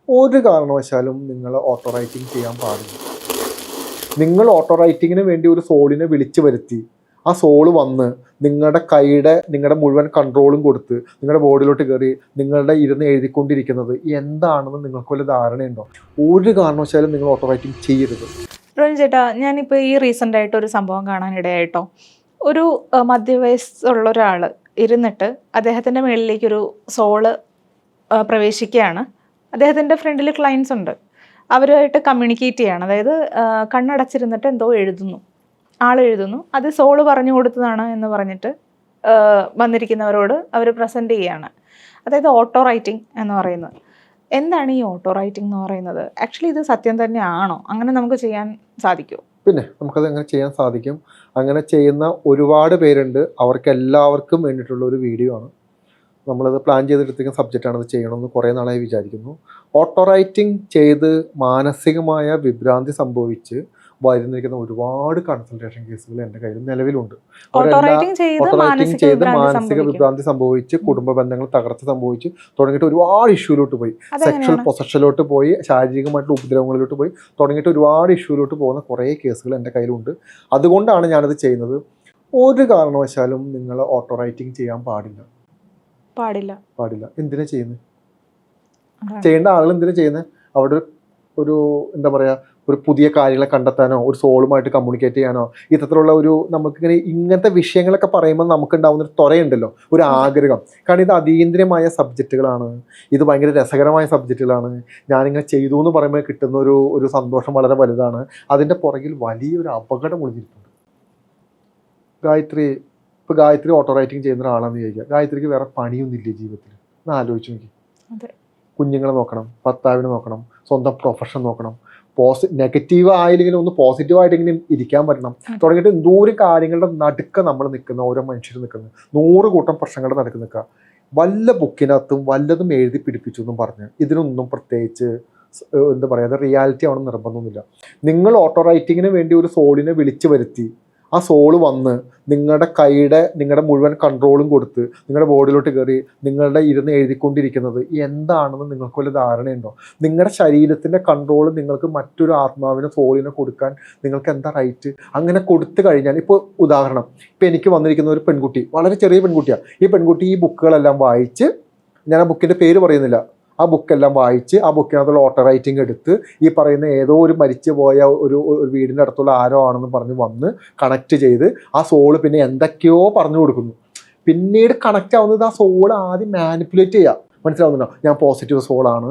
ഒരു കാരണവശാലും നിങ്ങൾ ഓട്ടോ റൈറ്റിംഗ് ചെയ്യാൻ പാടില്ല. നിങ്ങൾ ഓട്ടോ റൈറ്റിങ്ങിന് വേണ്ടി ഒരു സോളിനെ വിളിച്ചു വരുത്തി ആ സോള് വന്ന് നിങ്ങളുടെ മുഴുവൻ കൺട്രോളും കൊടുത്ത് നിങ്ങളുടെ ബോഡിയിലോട്ട് കയറി നിങ്ങളുടെ ഇരുന്ന് എഴുതിക്കൊണ്ടിരിക്കുന്നത് എന്താണെന്ന് നിങ്ങൾക്ക് വല്ല ധാരണയുണ്ടോ? ഒരു കാരണവശാലും നിങ്ങൾ ഓട്ടോ റൈറ്റിംഗ് ചെയ്യരുത്. റോഹിൻ ചേട്ടാ, ഞാനിപ്പോൾ ഈ റീസെൻ്റ് ആയിട്ട് ഒരു സംഭവം കാണാനിടയായിട്ടോ. ഒരു മധ്യവയസ്സുള്ള ഒരാൾ ഇരുന്നിട്ട് അദ്ദേഹത്തിൻ്റെ മുകളിലേക്കൊരു സോള് പ്രവേശിക്കുകയാണ്. അദ്ദേഹത്തിൻ്റെ ഫ്രണ്ടിൽ ക്ലയൻസ് ഉണ്ട്, അവരുമായിട്ട് കമ്മ്യൂണിക്കേറ്റ് ചെയ്യാണ്. അതായത് കണ്ണടച്ചിരുന്നിട്ട് എന്തോ എഴുതുന്നു, ആളെഴുതുന്നു. അത് സോള് പറഞ്ഞു കൊടുത്തതാണ് എന്ന് പറഞ്ഞിട്ട് വന്നിരിക്കുന്നവരോട് അവർ പ്രസൻറ്റ് ചെയ്യാണ്. അതായത് ഓട്ടോ റൈറ്റിംഗ് എന്ന് പറയുന്നത്. എന്താണ് ഈ ഓട്ടോ റൈറ്റിംഗ് എന്ന് പറയുന്നത്? ആക്ച്വലി ഇത് സത്യം തന്നെയാണോ? അങ്ങനെ നമുക്ക് ചെയ്യാൻ സാധിക്കുമോ? പിന്നെ നമുക്കത് അങ്ങനെ ചെയ്യാൻ സാധിക്കും. അങ്ങനെ ചെയ്യുന്ന ഒരുപാട് പേരുണ്ട്. അവർക്ക് എല്ലാവർക്കും വേണ്ടിയിട്ടുള്ള ഒരു വീഡിയോ ആണ്. നമ്മളത് പ്ലാൻ ചെയ്തെടുത്തിരിക്കുന്ന സബ്ജക്റ്റാണ്. അത് ചെയ്യണമെന്ന് കുറേ നാളായി വിചാരിക്കുന്നു. ഓട്ടോ റൈറ്റിംഗ് ചെയ്ത് മാനസികമായ വിഭ്രാന്തി സംഭവിച്ച് വരുന്നിരിക്കുന്ന ഒരുപാട് കൺസൾട്ടേഷൻ കേസുകൾ എൻ്റെ കയ്യിൽ നിലവിലുണ്ട്. ഓട്ടോ റൈറ്റിംഗ് ചെയ്ത് മാനസിക വിഭ്രാന്തി സംഭവിച്ച് കുടുംബ ബന്ധങ്ങൾ തകർച്ച സംഭവിച്ച് തുടങ്ങിയിട്ട് ഒരുപാട് ഇഷ്യൂലോട്ട് പോയി, സെക്ഷൽ പൊസഷനിലോട്ട് പോയി, ശാരീരികമായിട്ടുള്ള ഉപദ്രവങ്ങളിലോട്ട് പോയി തുടങ്ങിയിട്ട് ഒരുപാട് ഇഷ്യൂലോട്ട് പോകുന്ന കുറേ കേസുകൾ എൻ്റെ കയ്യിലുണ്ട്. അതുകൊണ്ടാണ് ഞാനത് ചെയ്യുന്നത്. ഒരു കാരണവശാലും നിങ്ങൾ ഓട്ടോ റൈറ്റിംഗ് ചെയ്യാൻ പാടില്ല. എന്തിനാ ചെയ്യുന്നത്? ചെയ്യേണ്ട ആളുകൾ എന്തിനാ ചെയ്യുന്നത്? അവിടെ ഒരു എന്താ പറയുക, ഒരു പുതിയ കാര്യങ്ങളെ കണ്ടെത്താനോ ഒരു സോളുമായിട്ട് കമ്മ്യൂണിക്കേറ്റ് ചെയ്യാനോ ഇത്തരത്തിലുള്ള ഒരു നമുക്കിങ്ങനെ ഇങ്ങനത്തെ വിഷയങ്ങളൊക്കെ പറയുമ്പോൾ നമുക്കുണ്ടാവുന്നൊരു ത്വരയുണ്ടല്ലോ, ഒരു ആഗ്രഹം. കാരണം ഇത് അതീന്ദ്രിയമായ സബ്ജക്റ്റുകളാണ്, ഇത് ഭയങ്കര രസകരമായ സബ്ജക്റ്റുകളാണ്. ഞാനിങ്ങനെ ചെയ്തു എന്ന് പറയുമ്പോൾ കിട്ടുന്ന ഒരു സന്തോഷം വളരെ വലുതാണ്. അതിൻ്റെ പുറകിൽ വലിയൊരു അപകടം ഒളിഞ്ഞിരിക്കുന്നുണ്ട്. ഗായത്രി ഓട്ടോ റൈറ്റിംഗ് ചെയ്യുന്ന ഒരാളാണെന്ന് ചോദിക്കുക. ഗായത്രിക്ക് വേറെ പണിയൊന്നുമില്ലേ ജീവിതത്തിൽ? ഒന്ന് ആലോചിച്ച് നോക്കി. കുഞ്ഞുങ്ങളെ നോക്കണം, ഭർത്താവിനെ നോക്കണം, സ്വന്തം പ്രൊഫഷൻ നോക്കണം, നെഗറ്റീവ് ആയില്ലെങ്കിലും ഒന്ന് പോസിറ്റീവായിട്ടെങ്കിലും ഇരിക്കാൻ പറ്റണം. തുടങ്ങിയിട്ട് എന്തോരം കാര്യങ്ങളുടെ നടുക്ക നമ്മൾ നിൽക്കുന്ന ഓരോ മനുഷ്യർ നിൽക്കുന്നത്, 100 കൂട്ടം പ്രശ്നങ്ങളുടെ നടുക്ക് നിൽക്കുക. വല്ല ബുക്കിനകത്തും വല്ലതും എഴുതി പിടിപ്പിച്ചു എന്നും പറഞ്ഞ് ഇതിനൊന്നും പ്രത്യേകിച്ച് എന്താ പറയുക, അത് റിയാലിറ്റി ആവണം നിർബന്ധമൊന്നുമില്ല. നിങ്ങൾ ഓട്ടോ റൈറ്റിങ്ങിന് വേണ്ടി ഒരു സോളിനെ വിളിച്ചു വരുത്തി ആ സോള് വന്ന് നിങ്ങളുടെ മുഴുവൻ കൺട്രോളും കൊടുത്ത് നിങ്ങളുടെ ബോഡിയിലോട്ട് കയറി നിങ്ങളുടെ ഇരുന്ന് എഴുതിക്കൊണ്ടിരിക്കുന്നത് എന്താണെന്ന് നിങ്ങൾക്ക് വല്ല ധാരണയുണ്ടോ? നിങ്ങളുടെ ശരീരത്തിൻ്റെ കൺട്രോൾ നിങ്ങൾക്ക് മറ്റൊരു ആത്മാവിനെ സോളിനെ കൊടുക്കാൻ നിങ്ങൾക്ക് എന്താ റൈറ്റ്? അങ്ങനെ കൊടുത്തു കഴിഞ്ഞാൽ, ഇപ്പോൾ ഉദാഹരണം, ഇപ്പോൾ എനിക്ക് വന്നിരിക്കുന്ന ഒരു പെൺകുട്ടി, വളരെ ചെറിയ പെൺകുട്ടിയാണ്. ഈ പെൺകുട്ടി ഈ ബുക്കുകളെല്ലാം വായിച്ച്, ഞാൻ ആ ബുക്കിൻ്റെ പേര് പറയുന്നില്ല, ആ ബുക്കെല്ലാം വായിച്ച് ആ ബുക്കിനകത്തുള്ള ഓട്ടോ റൈറ്റിംഗ് എടുത്ത് ഈ പറയുന്ന ഏതോ ഒരു മരിച്ചു പോയ ഒരു വീടിൻ്റെ അടുത്തുള്ള ആരോ ആണെന്ന് പറഞ്ഞ് വന്ന് കണക്ട് ചെയ്ത് ആ സോള് പിന്നെ എന്തൊക്കെയോ പറഞ്ഞു കൊടുക്കുന്നു. പിന്നീട് കണക്റ്റ് ആവുന്നത് ആ സോള് ആദ്യം മാനിപ്പുലേറ്റ് ചെയ്യുക. മനസ്സിലാവുന്നുണ്ടോ? ഞാൻ പോസിറ്റീവ് സോളാണ്,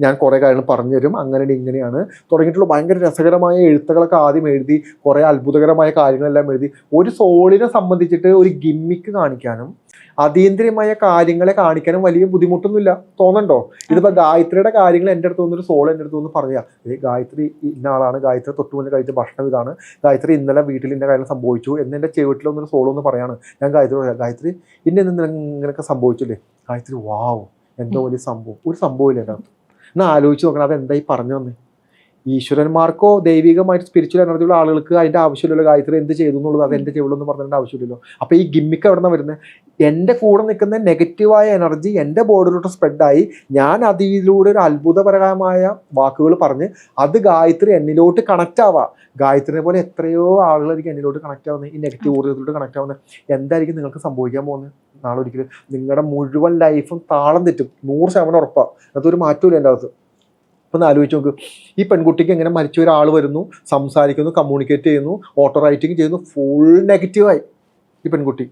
ഞാൻ കുറേ കാര്യങ്ങൾ പറഞ്ഞു തരും, അങ്ങനെ ഇങ്ങനെയാണ് തുടങ്ങിയിട്ടുള്ള ഭയങ്കര രസകരമായ എഴുത്തുകളൊക്കെ ആദ്യം എഴുതി, കുറേ അത്ഭുതകരമായ കാര്യങ്ങളെല്ലാം എഴുതി. ഒരു സോളിനെ സംബന്ധിച്ചിട്ട് ഒരു ഗിമ്മിക്ക് കാണിക്കാനും അതീന്ദ്രിയമായ കാര്യങ്ങളെ കാണിക്കാനും വലിയ ബുദ്ധിമുട്ടൊന്നുമില്ല, തോന്നണ്ടോ? ഇതിപ്പോൾ ഗായത്രിയുടെ കാര്യങ്ങൾ എൻ്റെ അടുത്ത് വന്നൊരു സോൾ എൻ്റെ അടുത്ത് വന്ന് പറയാം, ഗായത്രി ഇന്ന ആളാണ്, ഗായത്രി തൊട്ട് മുന്നേ കഴിച്ച ഭക്ഷണം ഇതാണ്, ഗായത്രി ഇന്നലെ വീട്ടിൽ ഇന്ന കാര്യം സംഭവിച്ചു എന്ന് എൻ്റെ ചെവിട്ടിൽ വന്നൊരു സോൾ ഒന്ന് പറയാണ്. ഞാൻ ഗായത്രി ഇങ്ങനെയൊക്കെ സംഭവിച്ചില്ലേ? ഗായത്രി വാവ്, എന്തോ വലിയ സംഭവം, ഒരു സംഭവമില്ല എൻ്റെ അകത്ത്. എന്നാൽ ആലോചിച്ച് നോക്കണം, അതെന്തായി പറഞ്ഞു തന്നെ. ഈശ്വരന്മാർക്കോ ദൈവികമായിട്ട് സ്പിരിച്വൽ എനർജിയുള്ള ആളുകൾക്ക് അതിൻ്റെ ആവശ്യമില്ലല്ലോ. ഗായത്രി എന്ത് ചെയ്തു എന്നുള്ളത് അത് എൻ്റെ ചെവിളൊന്നും പറഞ്ഞതിൻ്റെ ആവശ്യമില്ലല്ലോ. അപ്പോൾ ഈ ഗിമ്മിക്ക് എവിടെ നിന്നാണ് വരുന്നത്? എൻ്റെ കൂടെ നിൽക്കുന്ന നെഗറ്റീവായ എനർജി എൻ്റെ ബോഡിയിലോട്ട് സ്പ്രെഡായി ഞാൻ അതിലൂടെ ഒരു അത്ഭുതപരമായ വാക്കുകൾ പറഞ്ഞ് അത് ഗായത്രി എന്നിലോട്ട് കണക്റ്റ് ആവാം. ഗായത്രിനെ പോലെ എത്രയോ ആളുകളായിരിക്കും എന്നിലോട്ട് കണക്റ്റ് ആവുന്നത്, ഈ നെഗറ്റീവ് ഊർജ്ജത്തിലോട്ട് കണക്റ്റ് ആവുന്നത്. എന്തായിരിക്കും നിങ്ങൾക്ക് സംഭവിക്കാൻ പോകുന്നത്? നാളെ ഒരിക്കലും നിങ്ങളുടെ മുഴുവൻ ലൈഫും താളം തെറ്റും, 100% ഉറപ്പാണ്. അതൊരു മാറ്റമില്ല എൻ്റെ അകത്ത്. അപ്പം ആലോചിച്ച് നോക്ക്, ഈ പെൺകുട്ടിക്ക് എങ്ങനെ മരിച്ച ഒരാൾ വരുന്നു, സംസാരിക്കുന്നു, കമ്മ്യൂണിക്കേറ്റ് ചെയ്യുന്നു, ഓട്ടോ റൈറ്റിംഗ് ചെയ്യുന്നു, ഫുൾ നെഗറ്റീവായി. ഈ പെൺകുട്ടി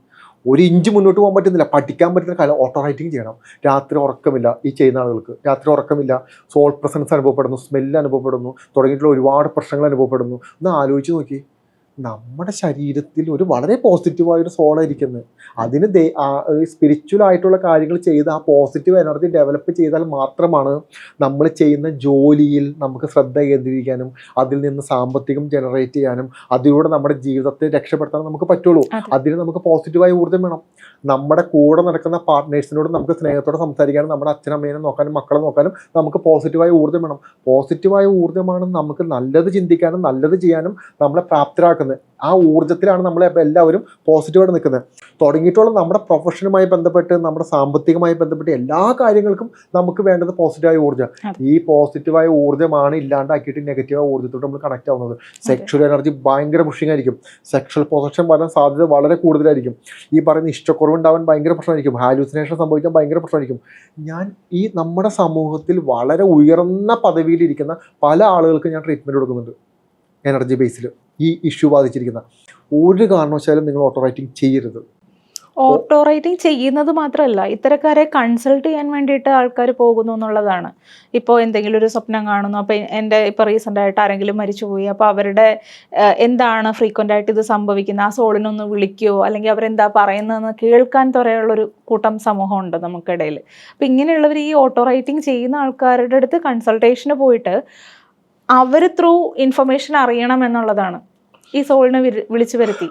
ഒരു ഇഞ്ച് മുന്നോട്ട് പോകാൻ പറ്റുന്നില്ല, പഠിക്കാൻ പറ്റുന്ന കാലം ഓട്ടോ റൈറ്റിംഗ് ചെയ്യണം. രാത്രി ഉറക്കമില്ല, ഈ ചെയ്യുന്ന ആളുകൾക്ക് രാത്രി ഉറക്കമില്ല, സോൾ പ്രസൻസ് അനുഭവപ്പെടുന്നു, സ്മെല്ല് അനുഭവപ്പെടുന്നു, തുടങ്ങിയിട്ടുള്ള ഒരുപാട് പ്രശ്നങ്ങൾ അനുഭവപ്പെടുന്നു. ഒന്ന് ആലോചിച്ച് നോക്കി, നമ്മുടെ ശരീരത്തിൽ ഒരു വളരെ പോസിറ്റീവായൊരു സോളായിരിക്കുന്നത്. അതിന് സ്പിരിച്വൽ ആയിട്ടുള്ള കാര്യങ്ങൾ ചെയ്ത് ആ പോസിറ്റീവ് എനർജി ഡെവലപ്പ് ചെയ്താൽ മാത്രമാണ് നമ്മൾ ചെയ്യുന്ന ജോലിയിൽ നമുക്ക് ശ്രദ്ധ കേന്ദ്രീകരിക്കാനും അതിൽ നിന്ന് സാമ്പത്തികം ജനറേറ്റ് ചെയ്യാനും അതിലൂടെ നമ്മുടെ ജീവിതത്തെ രക്ഷപ്പെടുത്താനും നമുക്ക് പറ്റുള്ളൂ. അതിന് നമുക്ക് പോസിറ്റീവായ ഊർജ്ജം വേണം. നമ്മുടെ കൂടെ നടക്കുന്ന പാർട്ട്നേഴ്സിനോട് നമുക്ക് സ്നേഹത്തോടെ സംസാരിക്കാനും നമ്മുടെ അച്ഛനമ്മേനെ നോക്കാനും മക്കളെ നോക്കാനും നമുക്ക് പോസിറ്റീവായ ഊർജ്ജം വേണം. പോസിറ്റീവായ ഊർജ്ജമാണ് നമുക്ക് നല്ലത് ചിന്തിക്കാനും നല്ലത് ചെയ്യാനും നമ്മളെ പ്രാപ്തരാക്കുന്നത്. നടക്കുന്നത്. ആ ഊർജ്ജത്തിലാണ് നമ്മൾ എല്ലാവരും പോസിറ്റീവായിട്ട് നിൽക്കുന്നത്. തുടങ്ങിയിട്ടുള്ള നമ്മുടെ പ്രൊഫഷനുമായി ബന്ധപ്പെട്ട് നമ്മുടെ സാമ്പത്തികമായി ബന്ധപ്പെട്ട് എല്ലാ കാര്യങ്ങൾക്കും നമുക്ക് വേണ്ടത് പോസിറ്റീവായ ഊർജ്ജം. ഈ പോസിറ്റീവായ ഊർജ്ജമാണ് ഇല്ലാണ്ടാക്കിയിട്ട് നെഗറ്റീവായ ഊർജ്ജത്തോട് നമ്മൾ കണക്ട് ആവുന്നത്. സെക്ഷൽ എനർജി ഭയങ്കര പുഷിംഗ് ആയിരിക്കും. സെക്ഷൽ പൊസഷൻ വരാൻ സാധ്യത വളരെ കൂടുതലായിരിക്കും. ഈ പറയുന്ന ഇഷ്ടക്കുറവുണ്ടാവാൻ ഭയങ്കര പ്രശ്നമായിരിക്കും. ഹാലൂസിനേഷൻ സംഭവിക്കാൻ ഭയങ്കര പ്രശ്നമായിരിക്കും. ഈ നമ്മുടെ സമൂഹത്തിൽ വളരെ ഉയർന്ന പദവിയിലിരിക്കുന്ന പല ആളുകൾക്ക് ഞാൻ ട്രീറ്റ്മെൻറ്റ് കൊടുക്കുന്നുണ്ട്. എനർജി ബേസിൽ ഈ ഇഷ്യൂ ബാധിച്ചിരിക്കുന്ന ഒരു കാരണവശാലും നിങ്ങൾ ഓട്ടോ റൈറ്റിംഗ് ചെയ്യരുത്. ഓട്ടോ റൈറ്റിംഗ് ചെയ്യുന്നത് മാത്രമല്ല, ഇത്തരക്കാരെ കൺസൾട്ട് ചെയ്യാൻ വേണ്ടിയിട്ട് ആൾക്കാർ പോകുന്നു എന്നുള്ളതാണ്. ഇപ്പോൾ എന്തെങ്കിലും ഒരു സ്വപ്നം കാണുന്നു, അപ്പോൾ എൻ്റെ ഇപ്പോൾ റീസെൻ്റ് ആയിട്ട് ആരെങ്കിലും മരിച്ചുപോയി, അപ്പോൾ അവരുടെ എന്താണ് ഫ്രീക്വൻ്റ് ആയിട്ട് ഇത് സംഭവിക്കുന്നത്, ആ സോളിനൊന്ന് വിളിക്കുമോ, അല്ലെങ്കിൽ അവരെന്താ പറയുന്നതെന്ന് കേൾക്കാൻ തുറയുള്ളൊരു കൂട്ടം സമൂഹമുണ്ട് നമുക്കിടയിൽ. അപ്പോൾ ഇങ്ങനെയുള്ളവർ ഈ ഓട്ടോ റൈറ്റിംഗ് ചെയ്യുന്ന ആൾക്കാരുടെ അടുത്ത് കൺസൾട്ടേഷന് പോയിട്ട് അവർ ത്രൂ ഇൻഫർമേഷൻ അറിയണം എന്നുള്ളതാണ് ഈ സോളിനെ വിളിച്ചു വരുത്തി.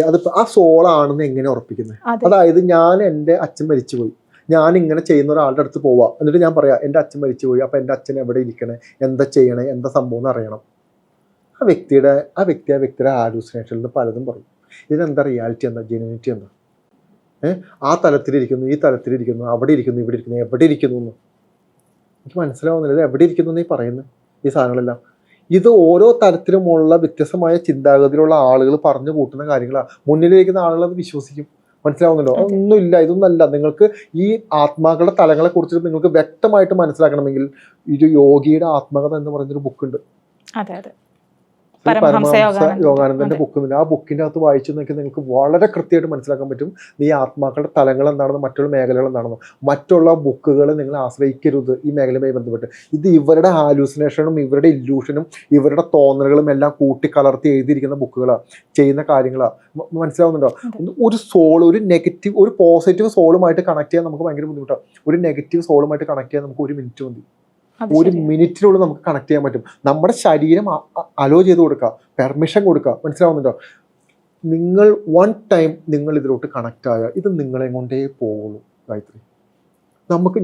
അതിപ്പോ ആ സോളാണെന്ന് എങ്ങനെ ഉറപ്പിക്കുന്നത്? അതായത് ഞാൻ എൻ്റെ അച്ഛൻ മരിച്ചുപോയി, ഞാൻ ഇങ്ങനെ ചെയ്യുന്ന ഒരാളുടെ അടുത്ത് പോവാ, എന്നിട്ട് ഞാൻ പറയാം എൻ്റെ അച്ഛൻ മരിച്ചുപോയി, അപ്പൊ എൻ്റെ അച്ഛൻ എവിടെ ഇരിക്കണേ, എന്താ ചെയ്യണേ, എന്താ സംഭവം എന്ന് അറിയണം. ആ വ്യക്തിയുടെ ഹാലൂസിനേഷനിൽ നിന്ന് പലതും പറയും. ഇതിനെന്താ റിയാലിറ്റി, എന്താ ജെന്യൂനിറ്റി, എന്താ ആ തലത്തിലിരിക്കുന്നു, ഈ തലത്തിലിരിക്കുന്നു, അവിടെ ഇരിക്കുന്നു, ഇവിടെ ഇരിക്കുന്നു, എവിടെ ഇരിക്കുന്നു എന്ന് എനിക്ക് മനസ്സിലാവുന്നില്ല. ഇത് എവിടെ ഇരിക്കുന്നു എന്നീ പറയുന്നത് ഈ സാധനങ്ങളെല്ലാം. ഇത് ഓരോ തരത്തിലുമുള്ള വ്യത്യസ്തമായ ചിന്താഗതിയിലുള്ള ആളുകൾ പറഞ്ഞു കൂട്ടുന്ന കാര്യങ്ങളാണ്. മുന്നിലിരിക്കുന്ന ആളുകൾ അത് വിശ്വസിക്കും. മനസ്സിലാവുന്നുണ്ടോ? ഒന്നുമില്ല, ഇതൊന്നല്ല. നിങ്ങൾക്ക് ഈ ആത്മാക്കളുടെ തലങ്ങളെ കുറിച്ച് നിങ്ങൾക്ക് വ്യക്തമായിട്ട് മനസ്സിലാക്കണമെങ്കിൽ ഒരു യോഗിയുടെ ആത്മകഥ എന്ന് പറയുന്നൊരു ബുക്കുണ്ട്. പരമഹംസ യോഗാനന്ദന്റെ ബുക്കുണ്ട്. ആ ബുക്കിന്റെ അകത്ത് വായിച്ചു നോക്കി നിങ്ങൾക്ക് വളരെ കൃത്യമായിട്ട് മനസ്സിലാക്കാൻ പറ്റും ഈ ആത്മാക്കളുടെ തലങ്ങൾ എന്താണെന്ന്, മറ്റുള്ള മേഖലകൾ എന്താണെന്ന്. മറ്റുള്ള ബുക്കുകൾ നിങ്ങൾ ആശ്രയിക്കരുത് ഈ മേഖലയുമായി ബന്ധപ്പെട്ട്. ഇത് ഇവരുടെ ഹാലൂസിനേഷനും ഇവരുടെ ഇല്യൂഷനും ഇവരുടെ തോന്നലുകളും എല്ലാം കൂട്ടിക്കലർത്തി എഴുതിയിരിക്കുന്ന ബുക്കുകളാണ്, ചെയ്യുന്ന കാര്യങ്ങളാണ്. മനസ്സിലാവുന്നുണ്ടോ? ഒരു സോൾ, ഒരു നെഗറ്റീവ്, ഒരു പോസിറ്റീവ് സോളുമായിട്ട് കണക്ട് ചെയ്യാൻ നമുക്ക് ഭയങ്കര ബുദ്ധിമുട്ടാണ്. ഒരു നെഗറ്റീവ് സോളുമായിട്ട് കണക്ട് ചെയ്യാൻ നമുക്ക് 1 മിനിറ്റ് മതി. 1 മിനിറ്റിനുള്ളിൽ നമുക്ക് കണക്ട് ചെയ്യാൻ പറ്റും. നമ്മുടെ ശരീരം അലോ ചെയ്ത് കൊടുക്കുക, പെർമിഷൻ കൊടുക്കുക. മനസ്സിലാവുന്നുണ്ടോ? നിങ്ങൾ 1 ടൈം നിങ്ങൾ ഇതിലോട്ട് കണക്ട് ആയാൽ ഇത് നിങ്ങളെ കൊണ്ടേ പോകുള്ളൂ. ഗായത്രി,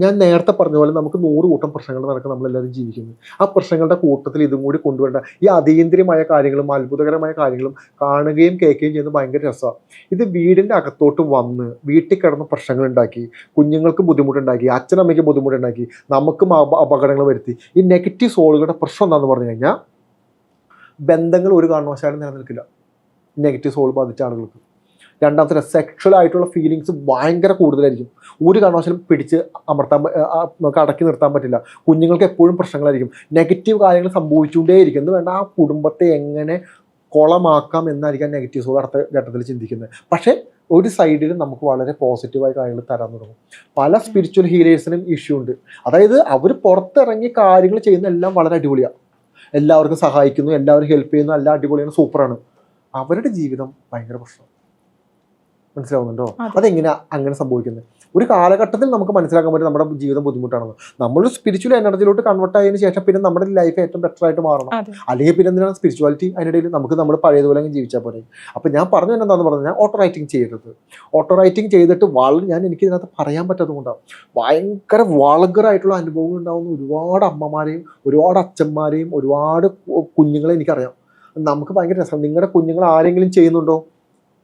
ഞാൻ നേരത്തെ പറഞ്ഞ പോലെ നമുക്ക് 100 കൂട്ടം പ്രശ്നങ്ങൾ നടക്കുക, നമ്മളെല്ലാവരും ജീവിക്കുന്നത്. ആ പ്രശ്നങ്ങളുടെ കൂട്ടത്തിൽ ഇതും കൂടി കൊണ്ടുവരേണ്ട ഈ അതീന്ദ്രിയമായ കാര്യങ്ങളും അത്ഭുതകരമായ കാര്യങ്ങളും കാണുകയും കേൾക്കുകയും ചെയ്യുന്നത് ഭയങ്കര രസമാണ്. ഇത് വീടിൻ്റെ അകത്തോട്ട് വന്ന് വീട്ടിൽ കിടന്ന് പ്രശ്നങ്ങൾ ഉണ്ടാക്കി, കുഞ്ഞുങ്ങൾക്ക് ബുദ്ധിമുട്ടുണ്ടാക്കി, അച്ഛനമ്മയ്ക്ക് ബുദ്ധിമുട്ടുണ്ടാക്കി, നമുക്കും അപകടങ്ങൾ വരുത്തി. ഈ നെഗറ്റീവ് സോളുകളുടെ പ്രശ്നം എന്താണെന്ന് പറഞ്ഞു കഴിഞ്ഞാൽ ബന്ധങ്ങൾ ഒരു കാരണവശാലും നിലനിൽക്കില്ല നെഗറ്റീവ് സോൾ ബാധിച്ച ആളുകൾക്ക്. രണ്ടാമത്തെ സെക്ഷൽ ആയിട്ടുള്ള ഫീലിങ്സ് ഭയങ്കര കൂടുതലായിരിക്കും. ഒരു കാരണവശാലും പിടിച്ച് നമുക്ക് അടക്കി നിർത്താൻ പറ്റില്ല. കുഞ്ഞുങ്ങൾക്ക് എപ്പോഴും പ്രശ്നങ്ങളായിരിക്കും. നെഗറ്റീവ് കാര്യങ്ങൾ സംഭവിച്ചുകൊണ്ടേയിരിക്കും. എന്ന് വേണ്ട, ആ കുടുംബത്തെ എങ്ങനെ കുളമാക്കാം എന്നായിരിക്കാം നെഗറ്റീവ് സോൾ അടുത്ത ഘട്ടത്തിൽ ചിന്തിക്കുന്നത്. പക്ഷേ ഒരു സൈഡിൽ നമുക്ക് വളരെ പോസിറ്റീവായ കാര്യങ്ങൾ തരാൻ തുടങ്ങും. പല സ്പിരിച്വൽ ഹീലേഴ്സിനും ഇഷ്യൂ ഉണ്ട്. അതായത് അവർ പുറത്തിറങ്ങി കാര്യങ്ങൾ ചെയ്യുന്ന എല്ലാം വളരെ അടിപൊളിയാണ്, എല്ലാവർക്കും സഹായിക്കുന്നു, എല്ലാവരും ഹെൽപ്പ് ചെയ്യുന്നു, എല്ലാം അടിപൊളിയാണ്, സൂപ്പറാണ്. അവരുടെ ജീവിതം ഭയങ്കര പ്രശ്നം. മനസ്സിലാവുന്നുണ്ടോ? അതെങ്ങനെയാ അങ്ങനെ സംഭവിക്കുന്നത്? ഒരു കാലഘട്ടത്തിൽ നമുക്ക് മനസ്സിലാക്കാൻ പറ്റും നമ്മുടെ ജീവിതം ബുദ്ധിമുട്ടാണെന്ന്. നമ്മളൊരു സ്പിരിച്വൽ എനർജിയിലോട്ട് കൺവേർട്ട് ആയതിനു ശേഷം പിന്നെ നമ്മുടെ ലൈഫ് ഏറ്റവും ബെറ്റർ ആയിട്ട് മാറണം. അല്ലെങ്കിൽ പിന്നെ എന്തിനാണ് സ്പിരിച്വാലിറ്റി? അതിനിടയിൽ നമുക്ക് നമ്മൾ പഴയതുപോലെ ജീവിച്ചാൽ പോലെ. അപ്പം ഞാൻ പറഞ്ഞു എന്താണെന്ന് പറഞ്ഞാൽ ഓട്ടോ റൈറ്റിംഗ് ചെയ്യരുത്. ഓട്ടോ റൈറ്റിംഗ് ചെയ്തിട്ട് എനിക്ക് ഇതിനകത്ത് പറയാൻ പറ്റാത്തതുകൊണ്ടാണ് ഭയങ്കര വാൾഗറായിട്ടുള്ള അനുഭവങ്ങൾ ഉണ്ടാകുന്ന ഒരുപാട് അമ്മമാരെയും ഒരുപാട് അച്ഛന്മാരെയും ഒരുപാട് കുഞ്ഞുങ്ങളെ എനിക്കറിയാം. നമുക്ക് ഭയങ്കര രസം. നിങ്ങളുടെ കുഞ്ഞുങ്ങൾ ആരെങ്കിലും ചെയ്യുന്നുണ്ടോ?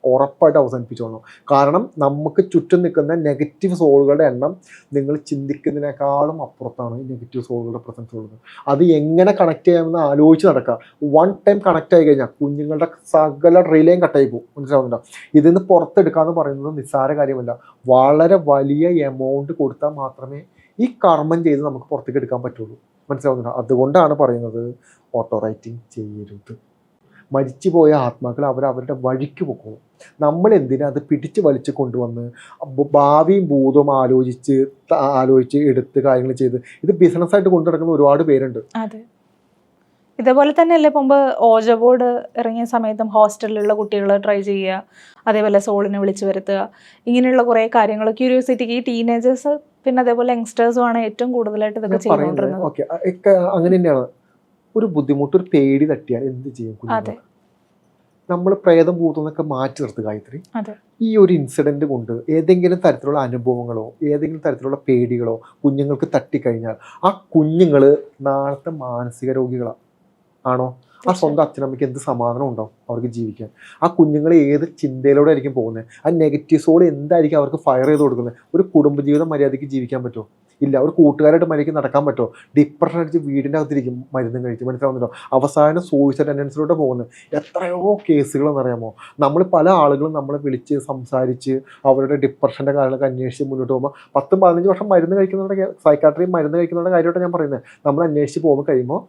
ഉറപ്പായിട്ട് അവസാനിപ്പിച്ചോളണം. കാരണം നമുക്ക് ചുറ്റും നിൽക്കുന്ന നെഗറ്റീവ് സോളുകളുടെ എണ്ണം നിങ്ങൾ ചിന്തിക്കുന്നതിനേക്കാളും അപ്പുറത്താണ് ഈ നെഗറ്റീവ് സോളുകളുടെ പ്രസൻസ് ഉള്ളത്. അത് എങ്ങനെ കണക്ട് ചെയ്യാമെന്ന് ആലോചിച്ച് നടക്കുക. 1 ടൈം കണക്ട് ആയി കഴിഞ്ഞാൽ കുഞ്ഞുങ്ങളുടെ സകല റിലേയും കട്ടായി പോകും. മനസ്സിലാവുന്നുണ്ടോ? ഇതിന്ന് പുറത്തെടുക്കാന്ന് പറയുന്നത് നിസ്സാര കാര്യമല്ല. വളരെ വലിയ എമൗണ്ട് കൊടുത്താൽ മാത്രമേ ഈ കർമ്മം ചെയ്ത് നമുക്ക് പുറത്തേക്ക് എടുക്കാൻ പറ്റുള്ളൂ. മനസ്സിലാവുന്നുണ്ടോ? അതുകൊണ്ടാണ് പറയുന്നത് ഓട്ടോ റൈറ്റിംഗ് ചെയ്യരുത്. മരിച്ചുപോയ ആത്മാക്കൾ അവരുടെ വഴിക്ക് പോകും. നമ്മൾ എന്തിനാ അത് പിടിച്ച് വലിച്ച് കൊണ്ടുവന്ന് ഭാവിയും ഭൂതവും ആലോചിച്ച് എടുത്ത് കാര്യങ്ങൾ ചെയ്ത് ഇത് ബിസിനസ്സായിട്ട് കൊണ്ടു നടക്കുന്ന ഒരുപാട് പേരുണ്ട്. അതെ, ഇതേപോലെ തന്നെയല്ലേ മുമ്പ് ഓജ ബോർഡ് ഇറങ്ങിയ സമയത്തും ഹോസ്റ്റലിലുള്ള കുട്ടികൾ ട്രൈ ചെയ്യുക, അതേപോലെ സോളിനെ വിളിച്ചു വരുത്തുക, ഇങ്ങനെയുള്ള കുറേ കാര്യങ്ങൾ ക്യൂരിയോസിറ്റിക്ക് ഈ ടീനേജേഴ്സ് പിന്നെ അതേപോലെ യങ്സ്റ്റേഴ്സും ആണ് ഏറ്റവും കൂടുതലായിട്ട് ഇതൊക്കെ ചെയ്തുകൊണ്ടിരുന്നത്. ഓക്കെ, അങ്ങനെ തന്നെയാണ്. ഒരു ബുദ്ധിമുട്ട്, ഒരു പേടി തട്ടിയാൽ എന്ത് ചെയ്യും? നമ്മൾ പ്രേതം ഭൂതമെന്നൊക്കെ മാറ്റി നിർത്തുക ഗായത്രി. ഈ ഒരു ഇൻസിഡന്റ് കൊണ്ട് ഏതെങ്കിലും തരത്തിലുള്ള അനുഭവങ്ങളോ ഏതെങ്കിലും തരത്തിലുള്ള പേടികളോ കുഞ്ഞുങ്ങൾക്ക് തട്ടിക്കഴിഞ്ഞാൽ ആ കുഞ്ഞുങ്ങൾ നാളത്തെ മാനസിക രോഗികളാണ്. ആണോ? ആ സ്വന്തം അച്ഛനമ്മയ്ക്ക് എന്ത് സമാധാനം ഉണ്ടാവും അവർക്ക് ജീവിക്കാൻ? ആ കുഞ്ഞുങ്ങൾ ഏത് ചിന്തയിലൂടെ ആയിരിക്കും പോകുന്നത്? ആ നെഗറ്റീവ് സോൾ എന്തായിരിക്കും അവർക്ക് ഫയർ ചെയ്ത് കൊടുക്കുന്നത്? ഒരു കുടുംബജീവിതം മര്യാദയ്ക്ക് ജീവിക്കാൻ പറ്റുമോ? ഇല്ല. ഒരു കൂട്ടുകാരായിട്ട് മര്യാദയ്ക്ക് നടക്കാൻ പറ്റുമോ? ഡിപ്രഷൻ അടിച്ച് വീടിൻ്റെ അകത്തിരിക്കും മരുന്നും കഴിച്ച്, മനസ്സിലാവുന്നുണ്ടോ? അവസാനം സൂയിസൈഡ് ടെൻഡൻസിലോട്ട് പോകുന്നത് എത്രയോ കേസുകളെന്നറിയാമോ? നമ്മൾ പല ആളുകളും നമ്മളെ വിളിച്ച് സംസാരിച്ച് അവരുടെ ഡിപ്രഷൻ്റെ കാര്യങ്ങളൊക്കെ അന്വേഷിച്ച് മുന്നോട്ട് പോകുമ്പോൾ 10-15 വർഷം മരുന്ന് കഴിക്കുന്നവരുടെ സൈക്കാട്രി മരുന്ന് കഴിക്കുന്നവരുടെ കാര്യമായിട്ട് ഞാൻ പറയുന്നത്. നമ്മൾ അന്വേഷിച്ച് പോകുമ്പോൾ കഴിയുമ്പോൾ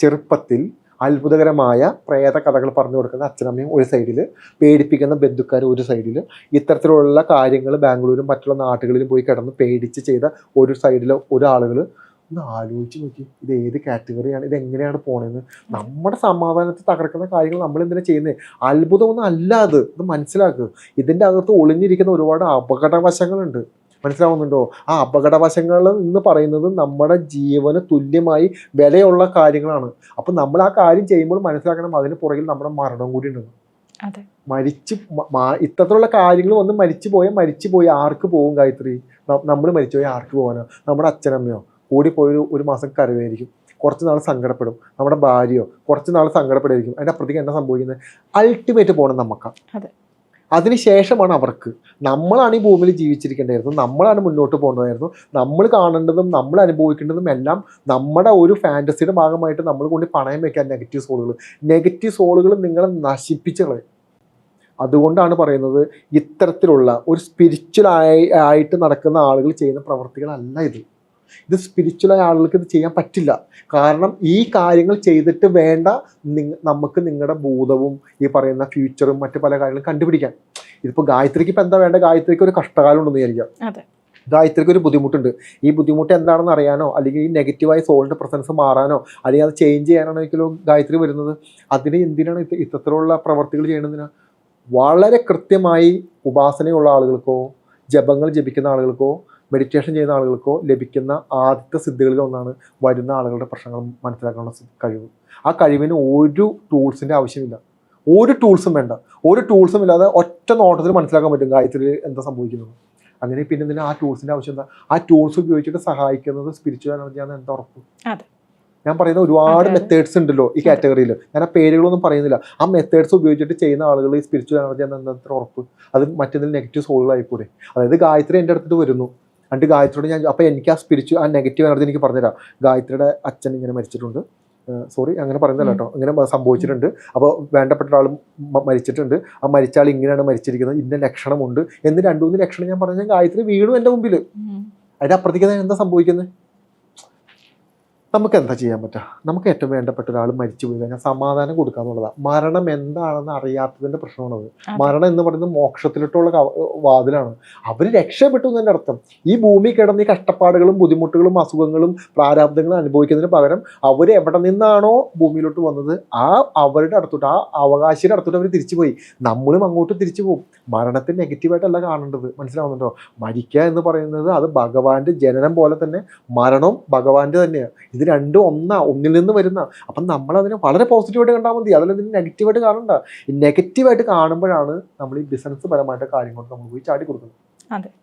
ചെറുപ്പത്തിൽ അത്ഭുതകരമായ പ്രേത കഥകൾ പറഞ്ഞു കൊടുക്കുന്ന അച്ഛനമ്മയും ഒരു സൈഡിൽ, പേടിപ്പിക്കുന്ന ബന്ധുക്കാർ ഒരു സൈഡിൽ, ഇത്തരത്തിലുള്ള കാര്യങ്ങൾ ബാംഗ്ലൂരും മറ്റുള്ള നാട്ടുകളിലും പോയി കിടന്ന് പേടിച്ച് ചെയ്ത ഒരു സൈഡിൽ ഒരാളുകൾ. ഒന്ന് ആലോചിച്ച് നോക്കി, ഇത് ഏത് കാറ്റഗറിയാണ്, ഇത് എങ്ങനെയാണ് പോണതെന്ന്. നമ്മുടെ സമാധാനത്തെ തകർക്കുന്ന കാര്യങ്ങൾ നമ്മൾ എന്തിനാ ചെയ്യുന്നത്? അത്ഭുതമൊന്നും അല്ല അത്. ഇത് മനസ്സിലാക്കുക. ഇതിൻ്റെ അകത്ത് ഒളിഞ്ഞിരിക്കുന്ന ഒരുപാട് അപകടവശങ്ങളുണ്ട്. മനസ്സിലാവുന്നുണ്ടോ? ആ അപകടവശങ്ങൾ എന്ന് പറയുന്നത് നമ്മുടെ ജീവന് തുല്യമായി വിലയുള്ള കാര്യങ്ങളാണ്. അപ്പം നമ്മൾ ആ കാര്യം ചെയ്യുമ്പോൾ മനസ്സിലാക്കണം, അതിന് പുറകിൽ നമ്മുടെ മരണം കൂടി ഉണ്ടെന്ന്. മരിച്ച് ഇത്തരത്തിലുള്ള കാര്യങ്ങൾ വന്ന് മരിച്ചു പോയി ആർക്ക് പോകും ഗായത്രി? നമ്മൾ മരിച്ചു പോയി ആർക്ക് പോകാനോ? നമ്മുടെ അച്ഛനമ്മയോ കൂടി പോയൊരു ഒരു മാസം കരവായിരിക്കും, കുറച്ച് നാൾ സങ്കടപ്പെടും. നമ്മുടെ ഭാര്യയോ കുറച്ച് നാൾ സങ്കടപ്പെടുമായിരിക്കും. അതിൻ്റെ അപ്പുറത്തേക്ക് എന്താ സംഭവിക്കുന്നത്? അൾട്ടിമേറ്റ് പോകണം നമുക്കാണ്. അതിനുശേഷമാണ് അവർക്ക്. നമ്മളാണ് ഈ ഭൂമിയിൽ ജീവിച്ചിരിക്കേണ്ടായിരുന്നു, നമ്മളാണ് മുന്നോട്ട് പോകേണ്ടതായിരുന്നു. നമ്മൾ കാണേണ്ടതും നമ്മൾ അനുഭവിക്കേണ്ടതും എല്ലാം നമ്മുടെ ഒരു ഫാൻറ്റസിയുടെ ഭാഗമായിട്ട് നമ്മൾ കൊണ്ട് പണയം വെക്കാൻ നെഗറ്റീവ് സോളുകൾ നിങ്ങളെ നശിപ്പിച്ച് കളയും. അതുകൊണ്ടാണ് പറയുന്നത്, ഇത്തരത്തിലുള്ള ഒരു ആയിട്ട് നടക്കുന്ന ആളുകൾ ചെയ്യുന്ന പ്രവർത്തികളല്ല ഇത്. സ്പിരിച്വലായ ആളുകൾക്ക് ഇത് ചെയ്യാൻ പറ്റില്ല. കാരണം ഈ കാര്യങ്ങൾ ചെയ്തിട്ട് വേണ്ട നമുക്ക് നിങ്ങളുടെ ഭൂതവും ഈ പറയുന്ന ഫ്യൂച്ചറും മറ്റു പല കാര്യങ്ങളും കണ്ടുപിടിക്കാൻ. ഇതിപ്പോൾ ഗായത്രിക്ക് ഇപ്പം എന്താ വേണ്ട? ഗായത്രിക്ക് ഒരു കഷ്ടകാലം ഉണ്ടെന്ന് വിചാരിക്കാം. ഗായത്രിക്ക് ഒരു ബുദ്ധിമുട്ടുണ്ട്. ഈ ബുദ്ധിമുട്ട് എന്താണെന്ന് അറിയാനോ, അല്ലെങ്കിൽ ഈ നെഗറ്റീവായ സോളിൻ്റെ പ്രസൻസ് മാറാനോ, അല്ലെങ്കിൽ അത് ചേഞ്ച് ചെയ്യാനാണോ ഒരിക്കലും ഗായത്രി വരുന്നത്? അതിന് എന്തിനാണ് ഇത്തരത്തിലുള്ള പ്രവർത്തികൾ ചെയ്യണമെന്നിനാ? വളരെ കൃത്യമായി ഉപാസനയുള്ള ആളുകൾക്കോ, ജപങ്ങൾ ജപിക്കുന്ന ആളുകൾക്കോ, മെഡിറ്റേഷൻ ചെയ്യുന്ന ആളുകൾക്കോ ലഭിക്കുന്ന ആദ്യത്തെ സിദ്ധികളിലൊന്നാണ് വരുന്ന ആളുകളുടെ പ്രശ്നങ്ങൾ മനസ്സിലാക്കാനുള്ള കഴിവ്. ആ കഴിവിന് ഒരു ടൂൾസിൻ്റെ ആവശ്യമില്ല, ഒരു ടൂൾസും വേണ്ട. ഒരു ടൂൾസും ഇല്ലാതെ ഒറ്റ നോട്ടത്തിൽ മനസ്സിലാക്കാൻ പറ്റും ഗായത്രി എന്താ സംഭവിക്കുന്നത്. അങ്ങനെ പിന്നെ എന്തിനാ ആ ടൂൾസിൻ്റെ ആവശ്യം? എന്താ? ആ ടൂൾസ് ഉപയോഗിച്ചിട്ട് സഹായിക്കുന്നത് സ്പിരിച്വൽ എനർജിയാണെന്ന് എന്താ ഉറപ്പ്? ഞാൻ പറയുന്ന ഒരുപാട് മെത്തേഡ്സ് ഉണ്ടല്ലോ ഈ കാറ്റഗറിയിൽ. ഞാൻ ആ പേരുകളൊന്നും പറയുന്നില്ല. ആ മെത്തേഡ്സ് ഉപയോഗിച്ചിട്ട് ചെയ്യുന്ന ആളുകൾ ഈ സ്പിരിച്വൽ എനർജി എന്താ ഉറപ്പ്? അത് മറ്റേതെങ്കിലും നെഗറ്റീവ് സോളുകളായിക്കൂടെ? അതായത് ഗായത്രി എൻ്റെ അടുത്ത് വരുന്നു, എന്നിട്ട് ഗായത്രിയോട് ഞാൻ, അപ്പോൾ എനിക്ക് ആ നെഗറ്റീവ് എനർജി എനിക്ക് പറഞ്ഞുതരാം. ഗായത്രിയുടെ അച്ഛൻ ഇങ്ങനെ മരിച്ചിട്ടുണ്ട്, സോറി അങ്ങനെ പറയുന്നില്ല കേട്ടോ, ഇങ്ങനെ സംഭവിച്ചിട്ടുണ്ട്, അപ്പോൾ വേണ്ടപ്പെട്ട ആളും മരിച്ചിട്ടുണ്ട്, ആ മരിച്ച ആൾ ഇങ്ങനെയാണ് മരിച്ചിരിക്കുന്നത്, ഇന്ന ലക്ഷണമുണ്ട് എന്ന് 2-3 ലക്ഷണം ഞാൻ പറഞ്ഞാൽ ഗായത്രി വീണു എൻ്റെ മുമ്പിൽ. അതിൻ്റെ അപ്പുറത്തേക്ക് എന്താ സംഭവിക്കുന്നത്? നമുക്ക് എന്താ ചെയ്യാൻ പറ്റുക? നമുക്ക് ഏറ്റവും വേണ്ടപ്പെട്ട ഒരാൾ മരിച്ചു പോയി കഴിഞ്ഞാൽ സമാധാനം കൊടുക്കുക എന്നുള്ളതാണ്. മരണം എന്താണെന്ന് അറിയാത്തതിൻ്റെ പ്രശ്നമാണത്. മരണം എന്ന് പറയുന്നത് മോക്ഷത്തിലോട്ടുള്ള വാതിലാണ്. അവർ രക്ഷപ്പെട്ടു എന്നതിൻ്റെ അർത്ഥം. ഈ ഭൂമി കിടന്ന് ഈ കഷ്ടപ്പാടുകളും ബുദ്ധിമുട്ടുകളും അസുഖങ്ങളും പ്രാരാബ്ദങ്ങളും അനുഭവിക്കുന്നതിന് പകരം അവർ എവിടെ നിന്നാണോ ഭൂമിയിലോട്ട് വന്നത് അവരുടെ അടുത്തോട്ട്, ആ അവകാശിയുടെ അടുത്തോട്ട് അവർ തിരിച്ചു പോയി. നമ്മളും അങ്ങോട്ട് തിരിച്ചു പോകും. മരണത്തെ നെഗറ്റീവായിട്ടല്ല കാണേണ്ടത്, മനസ്സിലാവുന്നുണ്ടോ? മരിക്കുക എന്ന് പറയുന്നത് അത് ഭഗവാന്റെ ജനനം പോലെ തന്നെ മരണവും ഭഗവാന്റെ തന്നെയാണ്. ഇത് രണ്ടും ഒന്നിൽ നിന്ന് വരുന്ന. അപ്പം നമ്മളതിനെ വളരെ പോസിറ്റീവായിട്ട് കണ്ടാൽ മതി, അതല്ല ഇതിന് നെഗറ്റീവായിട്ട് കാണണ്ട. ഈ നെഗറ്റീവായിട്ട് കാണുമ്പോഴാണ് നമ്മൾ ഈ ബിസിനസ് പരമായിട്ട് കാര്യങ്ങൾ നമ്മൾ പോയി ചാടി കൊടുക്കുന്നത്.